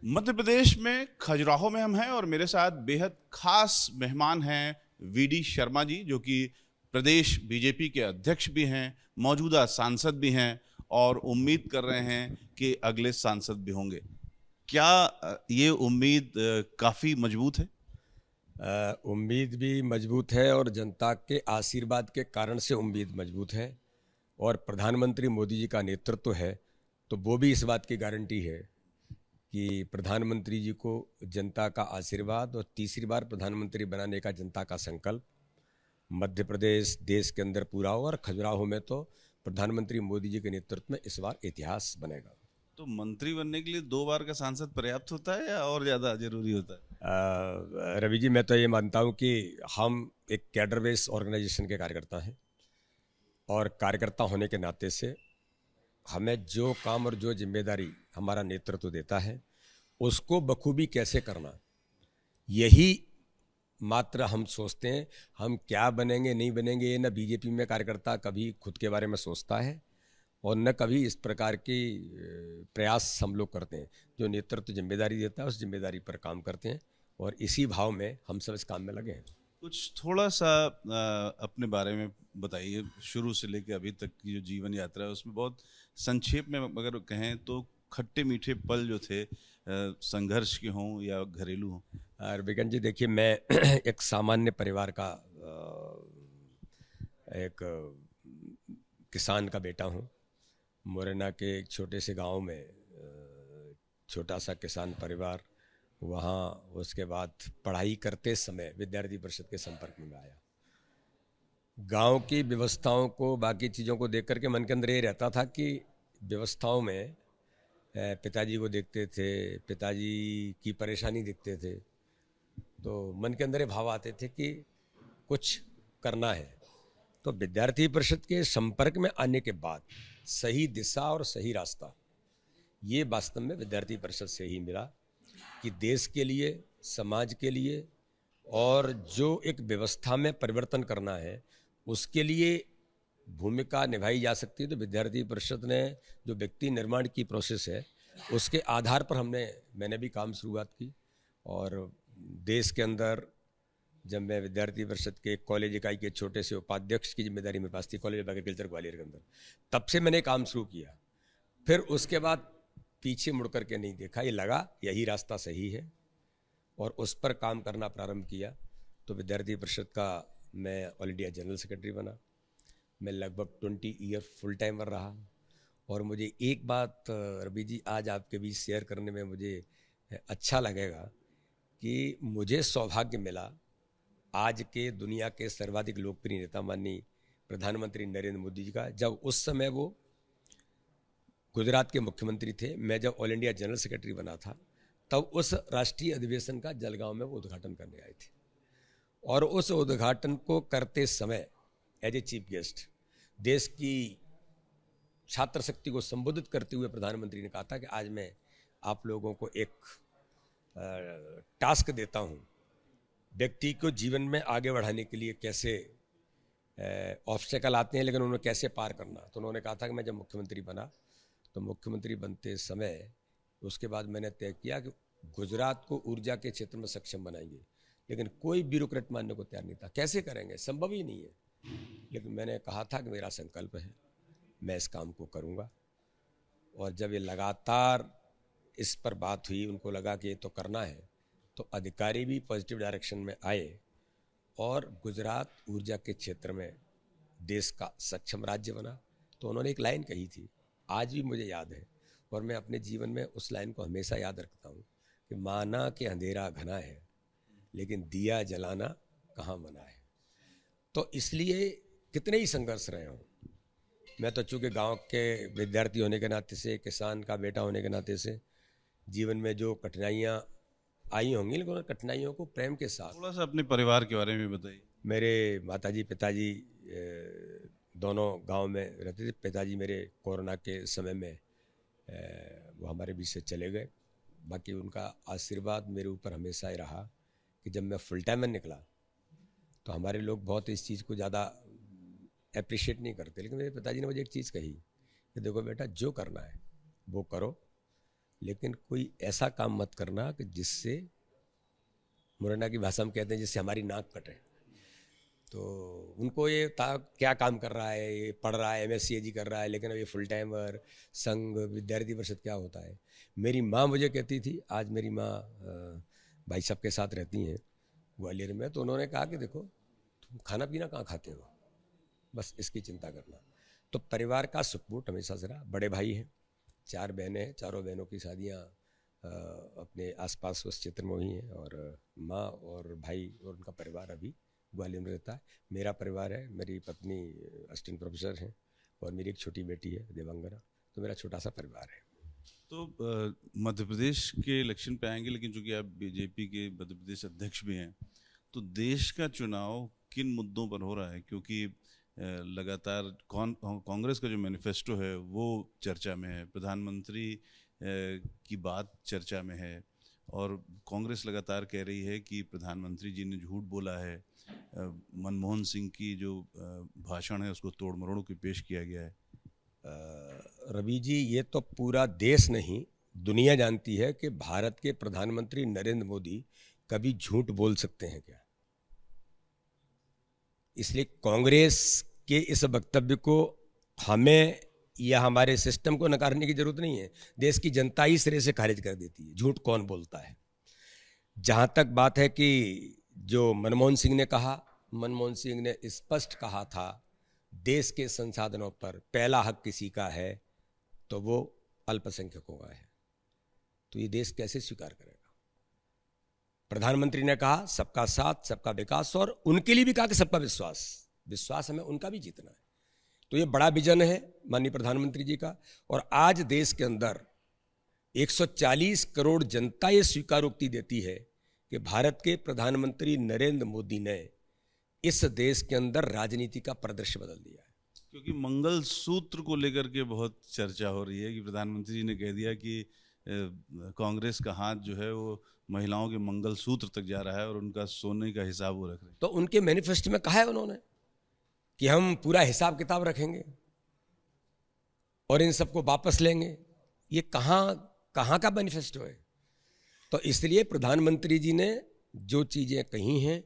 मध्य प्रदेश में खजुराहो में हम हैं और मेरे साथ बेहद खास मेहमान हैं वीडी शर्मा जी, जो कि प्रदेश बीजेपी के अध्यक्ष भी हैं, मौजूदा सांसद भी हैं और उम्मीद कर रहे हैं कि अगले सांसद भी होंगे। क्या ये उम्मीद काफी मजबूत है? उम्मीद भी मजबूत है और जनता के आशीर्वाद के कारण से उम्मीद मजबूत है। और प्रधानमंत्री मोदी जी का नेतृत्व है तो वो भी इस बात की गारंटी है कि प्रधानमंत्री जी को जनता का आशीर्वाद और तीसरी बार प्रधानमंत्री बनाने का जनता का संकल्प मध्य प्रदेश देश के अंदर पूरा होगा। और खजुराहो में तो प्रधानमंत्री मोदी जी के नेतृत्व में इस बार इतिहास बनेगा। तो मंत्री बनने के लिए 2 बार का सांसद पर्याप्त होता है या और ज्यादा जरूरी होता है? रवि जी, मैं तो ये मानता हूँ कि हम एक कैडर बेस ऑर्गेनाइजेशन के कार्यकर्ता हैं और कार्यकर्ता होने के नाते से हमें जो काम और जो जिम्मेदारी हमारा नेतृत्व देता है उसको बखूबी कैसे करना, यही मात्र हम सोचते हैं। हम क्या बनेंगे नहीं बनेंगे ये न बीजेपी में कार्यकर्ता कभी खुद के बारे में सोचता है और न कभी इस प्रकार की प्रयास हम लोग करते हैं। जो नेतृत्व जिम्मेदारी देता है उस जिम्मेदारी पर काम करते हैं और इसी भाव में हम सब इस काम में लगे हैं। कुछ थोड़ा सा अपने बारे में बताइए, शुरू से लेकर अभी तक की जो जीवन यात्रा है उसमें बहुत संक्षेप में अगर कहें तो खट्टे मीठे पल जो थे, संघर्ष के हों या घरेलू हों। और बिगन जी देखिए, मैं एक सामान्य परिवार का एक किसान का बेटा हूँ। मुरैना के एक छोटे से गांव में छोटा सा किसान परिवार, वहाँ उसके बाद पढ़ाई करते समय विद्यार्थी परिषद के संपर्क में आया। गांव की व्यवस्थाओं को, बाकी चीज़ों को देख करके मन के अंदर ये रहता था कि व्यवस्थाओं में पिताजी को देखते थे, पिताजी की परेशानी देखते थे, तो मन के अंदर ये भाव आते थे कि कुछ करना है। तो विद्यार्थी परिषद के संपर्क में आने के बाद सही दिशा और सही रास्ता ये वास्तव में विद्यार्थी परिषद से ही मिला कि देश के लिए, समाज के लिए और जो एक व्यवस्था में परिवर्तन करना है उसके लिए भूमिका निभाई जा सकती है। तो विद्यार्थी परिषद ने जो व्यक्ति निर्माण की प्रोसेस है उसके आधार पर मैंने भी काम शुरुआत की। और देश के अंदर जब मैं विद्यार्थी परिषद के कॉलेज इकाई के छोटे से उपाध्यक्ष की जिम्मेदारी मेरे पास थी, कॉलेज ऑफ एग्रीकल्चर ग्वालियर के अंदर, तब से मैंने काम शुरू किया। फिर उसके बाद पीछे मुड़ करके नहीं देखा, ये लगा यही रास्ता सही है और उस पर काम करना प्रारंभ किया। तो विद्यार्थी परिषद का मैं ऑल इंडिया जनरल सेक्रेटरी बना। मैं लगभग 20 ईयर फुल टाइमर रहा। और मुझे एक बात रवि जी आज आपके बीच शेयर करने में मुझे अच्छा लगेगा कि मुझे सौभाग्य मिला आज के दुनिया के सर्वाधिक लोकप्रिय नेता माननीय प्रधानमंत्री नरेंद्र मोदी जी का, जब उस समय वो गुजरात के मुख्यमंत्री थे, मैं जब ऑल इंडिया जनरल सेक्रेटरी बना था, तब उस राष्ट्रीय अधिवेशन का जलगांव में वो उद्घाटन करने आए थे। और उस उद्घाटन को करते समय एज ए चीफ गेस्ट देश की छात्र शक्ति को संबोधित करते हुए प्रधानमंत्री ने कहा था कि आज मैं आप लोगों को एक टास्क देता हूं, व्यक्ति को जीवन में आगे बढ़ाने के लिए कैसे ऑब्स्टेकल आते हैं लेकिन उन्हें कैसे पार करना। तो उन्होंने कहा था कि मैं जब मुख्यमंत्री बना तो मुख्यमंत्री बनते समय उसके बाद मैंने तय किया कि गुजरात को ऊर्जा के क्षेत्र में सक्षम बनाएंगे, लेकिन कोई ब्यूरोक्रेट मानने को तैयार नहीं था। कैसे करेंगे, संभव ही नहीं है। लेकिन मैंने कहा था कि मेरा संकल्प है, मैं इस काम को करूँगा। और जब ये लगातार इस पर बात हुई, उनको लगा कि ये तो करना है, तो अधिकारी भी पॉजिटिव डायरेक्शन में आए और गुजरात ऊर्जा के क्षेत्र में देश का सक्षम राज्य बना। तो उन्होंने एक लाइन कही थी, आज भी मुझे याद है और मैं अपने जीवन में उस लाइन को हमेशा याद रखता हूँ कि माना कि अंधेरा घना है लेकिन दिया जलाना कहाँ मना है। तो इसलिए कितने ही संघर्ष रहे हों, मैं तो चूँकि गांव के विद्यार्थी होने के नाते से, किसान का बेटा होने के नाते से जीवन में जो कठिनाइयाँ आई होंगी, लेकिन उन कठिनाइयों को प्रेम के साथ। थोड़ा सा अपने परिवार के बारे में बताइए। मेरे माताजी पिताजी दोनों गांव में रहते थे। पिताजी मेरे कोरोना के समय में वो हमारे बीच से चले गए। बाकी उनका आशीर्वाद मेरे ऊपर हमेशा ही रहा कि जब मैं फुल टाइम में निकला तो हमारे लोग बहुत इस चीज़ को ज़्यादा अप्रिशिएट नहीं करते, लेकिन मेरे पिताजी ने मुझे एक चीज़ कही कि देखो बेटा, जो करना है वो करो, लेकिन कोई ऐसा काम मत करना कि जिससे, मुरैना की भाषा में कहते हैं, जिससे हमारी नाक कटे। तो उनको ये था क्या काम कर रहा है, ये पढ़ रहा है, MSc कर रहा है, लेकिन अब ये फुल टाइमर, संघ विद्यार्थी परिषद क्या होता है। मेरी माँ मुझे कहती थी, आज मेरी माँ भाई साहब के साथ रहती हैं ग्वालियर में, तो उन्होंने कहा कि देखो तुम खाना पीना कहाँ खाते हो, बस इसकी चिंता करना। तो परिवार का सपोर्ट हमेशा से रहा। बड़े भाई हैं, 4 बहनें हैं, चारों बहनों की शादियाँ अपने आसपास उस क्षेत्र में हुई हैं, और माँ और भाई और उनका परिवार अभी ग्वालियर में रहता है। मेरा परिवार है, मेरी पत्नी असिस्टेंट प्रोफेसर हैं और मेरी एक छोटी बेटी है देवांगना। तो मेरा छोटा सा परिवार है। तो मध्य प्रदेश के इलेक्शन पे आएंगे, लेकिन चूंकि आप बीजेपी के मध्य प्रदेश अध्यक्ष भी हैं, तो देश का चुनाव किन मुद्दों पर हो रहा है? क्योंकि लगातार कांग्रेस का जो मैनिफेस्टो है वो चर्चा में है, प्रधानमंत्री की बात चर्चा में है, और कांग्रेस लगातार कह रही है कि प्रधानमंत्री जी ने झूठ बोला है। मनमोहन सिंह की जो भाषण है उसको तोड़ मरोड़ के पेश किया गया है। रवि जी, ये तो पूरा देश नहीं, दुनिया जानती है कि भारत के प्रधानमंत्री नरेंद्र मोदी कभी झूठ बोल सकते हैं क्या। इसलिए कांग्रेस के इस वक्तव्य को हमें या हमारे सिस्टम को नकारने की जरूरत नहीं है। देश की जनता ही सिरे से खारिज कर देती है, झूठ कौन बोलता है। जहां तक बात है कि जो मनमोहन सिंह ने कहा, मनमोहन सिंह ने स्पष्ट कहा था देश के संसाधनों पर पहला हक किसी का है तो वो अल्पसंख्यकों का है। तो ये देश कैसे स्वीकार करेगा। प्रधानमंत्री ने कहा सबका साथ, सबका विकास, और उनके लिए भी कहा कि सबका विश्वास। विश्वास हमें उनका भी जीतना है। तो ये बड़ा विजन है माननीय प्रधानमंत्री जी का। और आज देश के अंदर 140 करोड़ जनता ये स्वीकारोक्ति देती है कि भारत के प्रधानमंत्री नरेंद्र मोदी ने इस देश के अंदर राजनीति का परिदृश्य बदल दिया है। क्योंकि मंगल सूत्र को लेकर के बहुत चर्चा हो रही है कि प्रधानमंत्री जी ने कह दिया कि कांग्रेस का हाथ जो है वो महिलाओं के मंगल सूत्र तक जा रहा है और उनका सोने का हिसाब वो रख रहे हैं। तो उनके मैनिफेस्टो में कहा है उन्होंने कि हम पूरा हिसाब किताब रखेंगे और इन सबको वापस लेंगे। ये कहाँ का मैनिफेस्टो है? तो इसलिए प्रधानमंत्री जी ने जो चीजें कही हैं,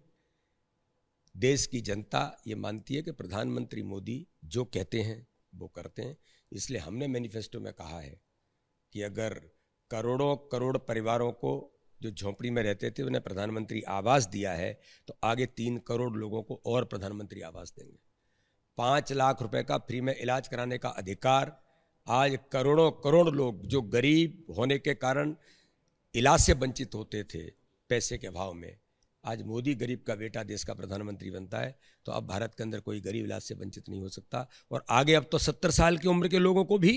देश की जनता ये मानती है कि प्रधानमंत्री मोदी जो कहते हैं वो करते हैं। इसलिए हमने मैनिफेस्टो में कहा है कि अगर करोड़ों करोड़ परिवारों को जो झोंपड़ी में रहते थे उन्हें प्रधानमंत्री आवास दिया है, तो आगे 3 करोड़ लोगों को और प्रधानमंत्री आवास देंगे। 5 लाख रुपए का फ्री में इलाज कराने का अधिकार आज करोड़ों करोड़ लोग जो गरीब होने के कारण इलाज से वंचित होते थे पैसे के अभाव में, आज मोदी गरीब का बेटा देश का प्रधानमंत्री बनता है तो अब भारत के अंदर कोई गरीब इलाज से वंचित नहीं हो सकता। और आगे अब तो 70 साल की उम्र के लोगों को भी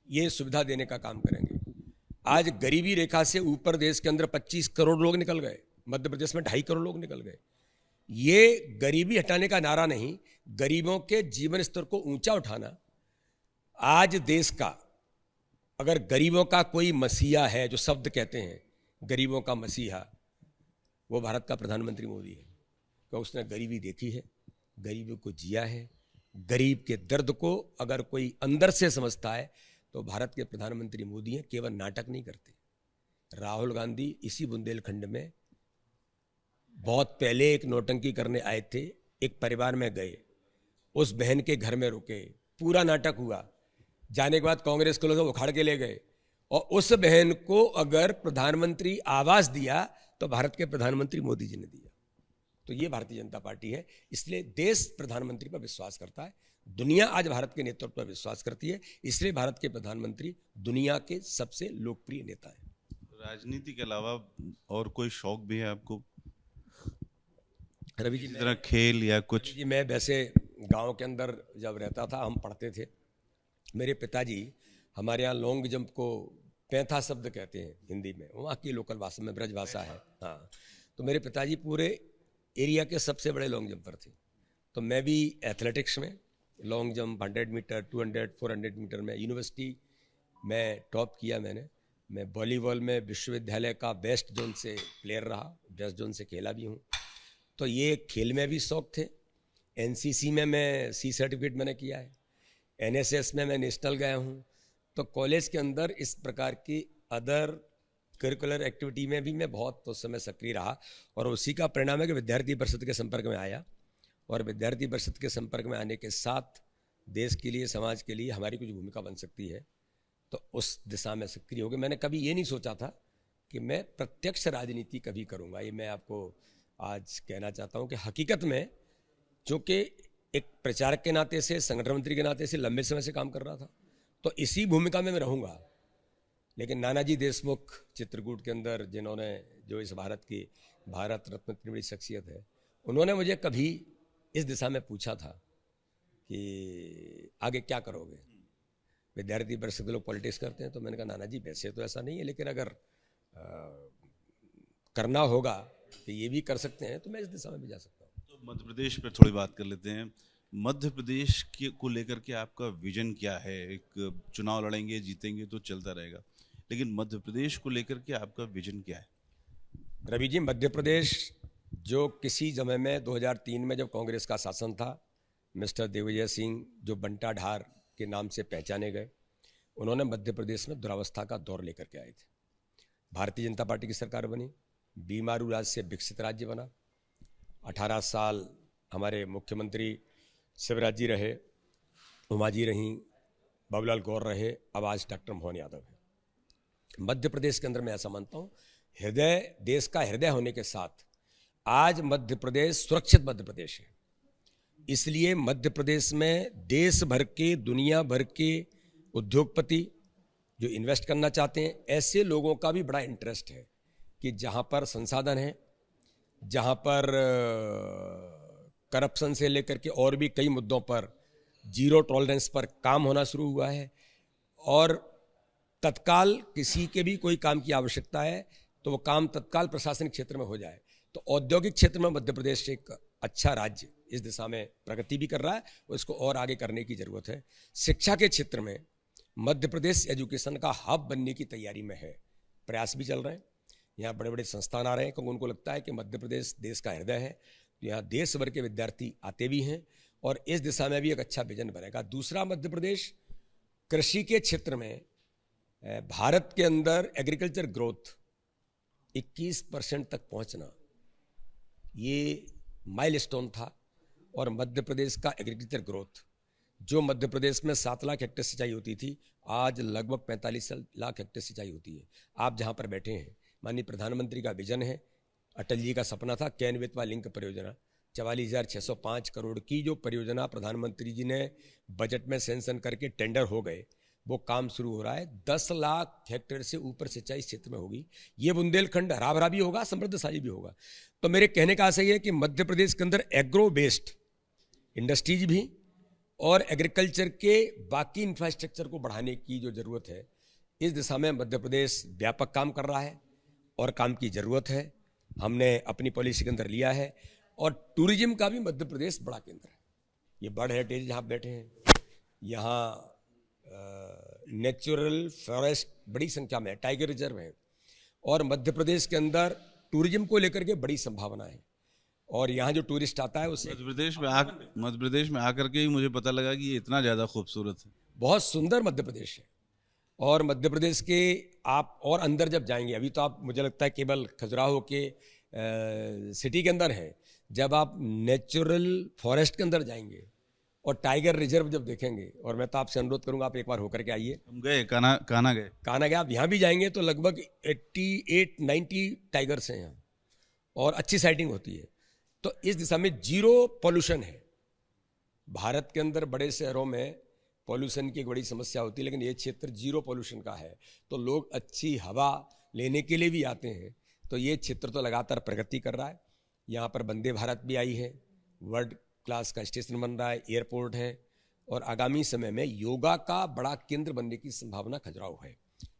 ये सुविधा देने का काम करेंगे। आज गरीबी रेखा से ऊपर देश के अंदर 25 करोड़ लोग निकल गए, मध्य प्रदेश में 2.5 करोड़ लोग निकल गए। ये गरीबी हटाने का नारा नहीं, गरीबों के जीवन स्तर को ऊंचा उठाना। आज देश का अगर गरीबों का कोई मसीहा है, जो शब्द कहते हैं गरीबों का मसीहा, वो भारत का प्रधानमंत्री मोदी है। क्योंकि उसने गरीबी देखी है, गरीबों को जिया है। गरीब के दर्द को अगर कोई अंदर से समझता है तो भारत के प्रधानमंत्री मोदी हैं। केवल नाटक नहीं करते। राहुल गांधी इसी बुंदेलखंड में बहुत पहले एक नौटंकी करने आए थे, एक परिवार में गए, उस बहन के घर में रुके, पूरा नाटक हुआ। जाने के बाद कांग्रेस के लोग उखाड़ के ले गए, और उस बहन को अगर प्रधानमंत्री आवास दिया तो भारत के प्रधानमंत्री मोदी जी ने दिया। तो ये भारतीय जनता पार्टी है। इसलिए देश प्रधानमंत्री पर विश्वास करता है, दुनिया आज भारत के नेतृत्व पर विश्वास करती है। इसलिए भारत के प्रधानमंत्री दुनिया के सबसे लोकप्रिय नेता हैं। राजनीति के अलावा और कोई शौक भी है आपको, रवि जी? इस तरह खेल या कुछ? जी, मैं वैसे गांव के अंदर जब रहता था, हम पढ़ते थे, मेरे पिताजी हमारे यहाँ लॉन्ग जंप को पैंथा शब्द कहते हैं हिंदी में, वहाँ की लोकल भाषा में ब्रज भाषा है। हाँ, तो मेरे पिताजी पूरे एरिया के सबसे बड़े लॉन्ग जंपर थे। तो मैं भी एथलेटिक्स में लॉन्ग जंप 100 मीटर, 200, 400 मीटर में यूनिवर्सिटी में टॉप किया मैंने। मैं वॉलीबॉल में विश्वविद्यालय का वेस्ट जोन से प्लेयर रहा, वेस्ट जोन से खेला भी हूँ। तो ये खेल में भी शौक थे। एनसीसी में मैं C सर्टिफिकेट मैंने किया है, NSS में मैं नेशनल गया हूँ। तो कॉलेज के अंदर इस प्रकार की अदर करिकुलर एक्टिविटी में भी मैं बहुत उस समय सक्रिय रहा, और उसी का परिणाम है कि विद्यार्थी परिषद के संपर्क में आया, और विद्यार्थी परिषद के संपर्क में आने के साथ देश के लिए, समाज के लिए हमारी कुछ भूमिका बन सकती है, तो उस दिशा में सक्रिय हो गए। मैंने कभी ये नहीं सोचा था कि मैं प्रत्यक्ष राजनीति कभी करूँगा। ये मैं आपको आज कहना चाहता हूँ कि हकीकत में चूँकि एक प्रचारक के नाते से, संगठन मंत्री के नाते से लंबे समय से काम कर रहा था, तो इसी भूमिका में मैं रहूँगा। लेकिन नानाजी देशमुख चित्रकूट के अंदर, जिन्होंने, जो इस भारत की भारत रत्न इतनी बड़ी शख्सियत है, उन्होंने मुझे कभी इस दिशा में पूछा था कि आगे क्या करोगे। विद्यार्थी परिषद के लोग पॉलिटिक्स करते हैं, तो मैंने कहा नानाजी वैसे तो ऐसा नहीं है, लेकिन अगर करना होगा कि ये भी कर सकते हैं तो मैं इस दिशा में भी जा सकता हूँ। तो मध्य प्रदेश पर थोड़ी बात कर लेते हैं। मध्य प्रदेश के को लेकर के आपका विजन क्या है? एक चुनाव लड़ेंगे, जीतेंगे तो चलता रहेगा, लेकिन मध्य प्रदेश को लेकर के आपका विजन क्या है? रवि जी, मध्य प्रदेश जो किसी समय में 2003 में जब कांग्रेस का शासन था, मिस्टर दिग्विजय सिंह जो बंटा ढार के नाम से पहचाने गए, उन्होंने मध्य प्रदेश में दुरावस्था का दौर लेकर के आए थे। भारतीय जनता पार्टी की सरकार बनी, बीमारू राज्य से विकसित राज्य बना। 18 साल हमारे मुख्यमंत्री शिवराज जी रहे, उमा जी रहीं, बाबूलाल गौर रहे, अब आज डॉक्टर मोहन यादव है। मध्य प्रदेश के अंदर मैं ऐसा मानता हूँ, हृदय, देश का हृदय होने के साथ आज मध्य प्रदेश सुरक्षित मध्य प्रदेश है। इसलिए मध्य प्रदेश में देश भर के, दुनिया भर के उद्योगपति जो इन्वेस्ट करना चाहते हैं, ऐसे लोगों का भी बड़ा इंटरेस्ट है कि जहाँ पर संसाधन है, जहाँ पर करप्शन से लेकर के और भी कई मुद्दों पर जीरो टॉलरेंस पर काम होना शुरू हुआ है, और तत्काल किसी के भी कोई काम की आवश्यकता है तो वो काम तत्काल प्रशासनिक क्षेत्र में हो जाए। तो औद्योगिक क्षेत्र में मध्य प्रदेश एक अच्छा राज्य इस दिशा में प्रगति भी कर रहा है, और इसको और आगे करने की ज़रूरत है। शिक्षा के क्षेत्र में मध्य प्रदेश एजुकेशन का हब बनने की तैयारी में है, प्रयास भी चल रहे हैं। यहाँ बड़े बड़े संस्थान आ रहे हैं क्योंकि उनको लगता है कि मध्य प्रदेश देश का हृदय है, तो यहाँ देश भर के विद्यार्थी आते भी हैं, और इस दिशा में भी एक अच्छा विजन बनेगा। दूसरा, मध्य प्रदेश कृषि के क्षेत्र में भारत के अंदर एग्रीकल्चर ग्रोथ 21% तक पहुँचना, ये माइलस्टोन था, और मध्य प्रदेश का एग्रीकल्चर ग्रोथ, जो मध्य प्रदेश में 7 लाख हेक्टेयर सिंचाई होती थी, आज लगभग 45 लाख हेक्टेयर सिंचाई होती है। आप जहाँ पर बैठे हैं, माननीय प्रधानमंत्री का विजन है, अटल जी का सपना था, कैन बेतवा लिंक परियोजना, 44,605 करोड़ की जो परियोजना प्रधानमंत्री जी ने बजट में सैंक्शन करके टेंडर हो गए, वो काम शुरू हो रहा है। 10 लाख हेक्टेयर से ऊपर सिंचाई इस क्षेत्र में होगी। ये बुंदेलखंड हरा भरा भी होगा, समृद्धशाली भी होगा। तो मेरे कहने का आशय है कि मध्य प्रदेश के अंदर एग्रो बेस्ड इंडस्ट्रीज भी और एग्रीकल्चर के बाकी इंफ्रास्ट्रक्चर को बढ़ाने की जो ज़रूरत है, इस दिशा में मध्य प्रदेश व्यापक काम कर रहा है, और काम की ज़रूरत है। हमने अपनी पॉलिसी के अंदर लिया है, और टूरिज्म का भी मध्य प्रदेश बड़ा केंद्र है। ये बर्ड हेरिटेज जहाँ बैठे हैं, यहाँ नेचुरल फॉरेस्ट बड़ी संख्या में, टाइगर रिजर्व है, और मध्य प्रदेश के अंदर टूरिज्म को लेकर के बड़ी संभावना है। और यहाँ जो टूरिस्ट आता है उससे मध्य प्रदेश में आकर के ही मुझे पता लगा कि ये इतना ज़्यादा खूबसूरत है। बहुत सुंदर मध्य प्रदेश है। और मध्य प्रदेश के आप और अंदर जब जाएंगे, अभी तो आप, मुझे लगता है केवल खजुराहो के सिटी के अंदर है, जब आप नेचुरल फॉरेस्ट के अंदर जाएंगे और टाइगर रिजर्व जब देखेंगे, और मैं तो आपसे अनुरोध करूंगा आप एक बार होकर के आइए। हम गए, कान्हा गए, आप यहाँ भी जाएंगे तो लगभग 88-90 टाइगर्स हैं यहाँ, और अच्छी साइटिंग होती है। तो इस दिशा में जीरो पॉल्यूशन है। भारत के अंदर बड़े शहरों में पॉल्यूशन की एक बड़ी समस्या होती है, लेकिन ये क्षेत्र जीरो पॉल्यूशन का है, तो लोग अच्छी हवा लेने के लिए भी आते हैं। तो ये क्षेत्र तो लगातार प्रगति कर रहा है। यहाँ पर वंदे भारत भी आई है, वर्ल्ड क्लास का स्टेशन बन रहा है, एयरपोर्ट है, और आगामी समय में योगा का बड़ा केंद्र बनने की संभावना खजुराहो है।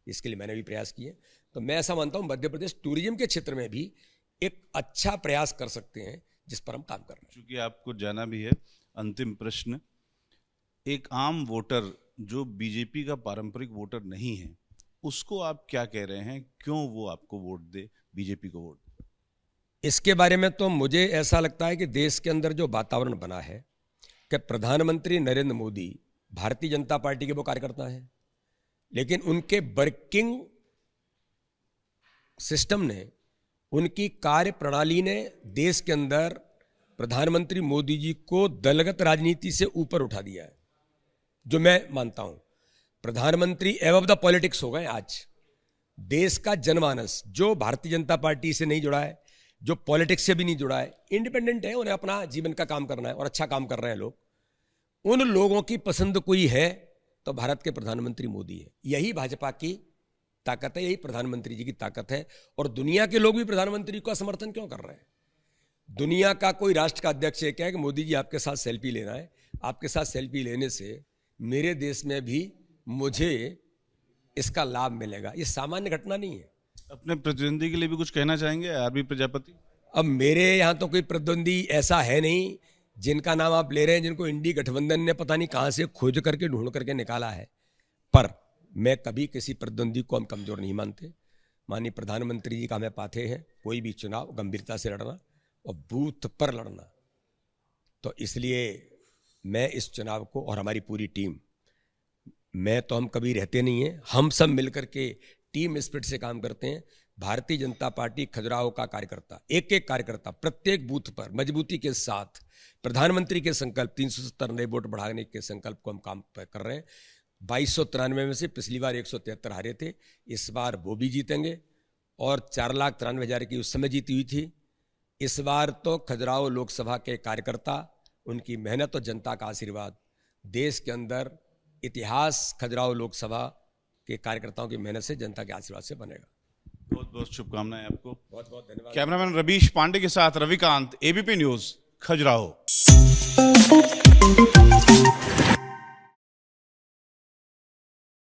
इसके लिए मैंने भी प्रयास किए। तो मैं ऐसा मानता हूँ मध्य प्रदेश टूरिज्म के क्षेत्र में भी एक अच्छा प्रयास कर सकते हैं, जिस पर हम काम कर रहे हैं। चूँकि आपको जाना भी है, अंतिम प्रश्न, एक आम वोटर जो बीजेपी का पारंपरिक वोटर नहीं है, उसको आप क्या कह रहे हैं, क्यों वो आपको वोट दे, बीजेपी को वोट? इसके बारे में तो मुझे ऐसा लगता है कि देश के अंदर जो वातावरण बना है कि प्रधानमंत्री नरेंद्र मोदी भारतीय जनता पार्टी के वो कार्यकर्ता हैं, लेकिन उनके वर्किंग सिस्टम ने, उनकी कार्य प्रणाली ने देश के अंदर प्रधानमंत्री मोदी जी को दलगत राजनीति से ऊपर उठा दिया है, जो मैं मानता हूं। प्रधानमंत्री एबव द पॉलिटिक्स हो गए आज। देश का जनमानस जो भारतीय जनता पार्टी से नहीं जुड़ा है, जो पॉलिटिक्स से भी नहीं जुड़ा है, इंडिपेंडेंट है, उन्हें अपना जीवन का काम करना है और अच्छा काम कर रहे हैं लोग, उन लोगों की पसंद कोई है तो भारत के प्रधानमंत्री मोदी है। यही भाजपा की ताकत है, यही प्रधानमंत्री जी की ताकत है। और दुनिया के लोग भी प्रधानमंत्री का समर्थन क्यों कर रहे हैं? दुनिया का कोई राष्ट्र का अध्यक्ष ये कहे कि मोदी जी आपके साथ सेल्फी लेना है, आपके साथ सेल्फी लेने से मेरे देश में भी मुझे इसका लाभ मिलेगा, ये सामान्य घटना नहीं है। अपने प्रतिद्वंदी के लिए भी कुछ कहना चाहेंगे आरबी प्रजापति? अब मेरे यहाँ तो कोई प्रतिद्वंदी ऐसा है नहीं जिनका नाम आप ले रहे हैं, जिनको इंडी गठबंधन ने पता नहीं कहाँ से खोज करके ढूंढ करके निकाला है। पर मैं कभी किसी प्रतिद्वंदी को हम कमजोर नहीं मानते। माननीय प्रधानमंत्री जी का हमें पाथे है कोई भी चुनाव गंभीरता से लड़ना और बूथ पर लड़ना। तो इसलिए मैं इस चुनाव को, और हमारी पूरी टीम, मैं तो हम कभी रहते नहीं हैं, हम सब मिलकर के टीम स्पिरिट से काम करते हैं। भारतीय जनता पार्टी खजुराहो का कार्यकर्ता, एक एक कार्यकर्ता प्रत्येक बूथ पर मजबूती के साथ प्रधानमंत्री के संकल्प 370 नए वोट बढ़ाने के संकल्प को हम काम कर रहे हैं। 2293 में से पिछली बार 173 हारे थे, इस बार वो भी जीतेंगे और 4,93,000 की उस समय जीती हुई थी। इस बार तो खजुराहो लोकसभा के कार्यकर्ता, उनकी मेहनत और जनता का आशीर्वाद, देश के अंदर इतिहास खजुराहो लोकसभा के कार्यकर्ताओं की मेहनत से, जनता के आशीर्वाद से बनेगा। बहुत बहुत शुभकामनाएं आपको। बहुत बहुत धन्यवाद। कैमरामैन रवीश पांडे के साथ रविकांत, एबीपी न्यूज, खजुराहो।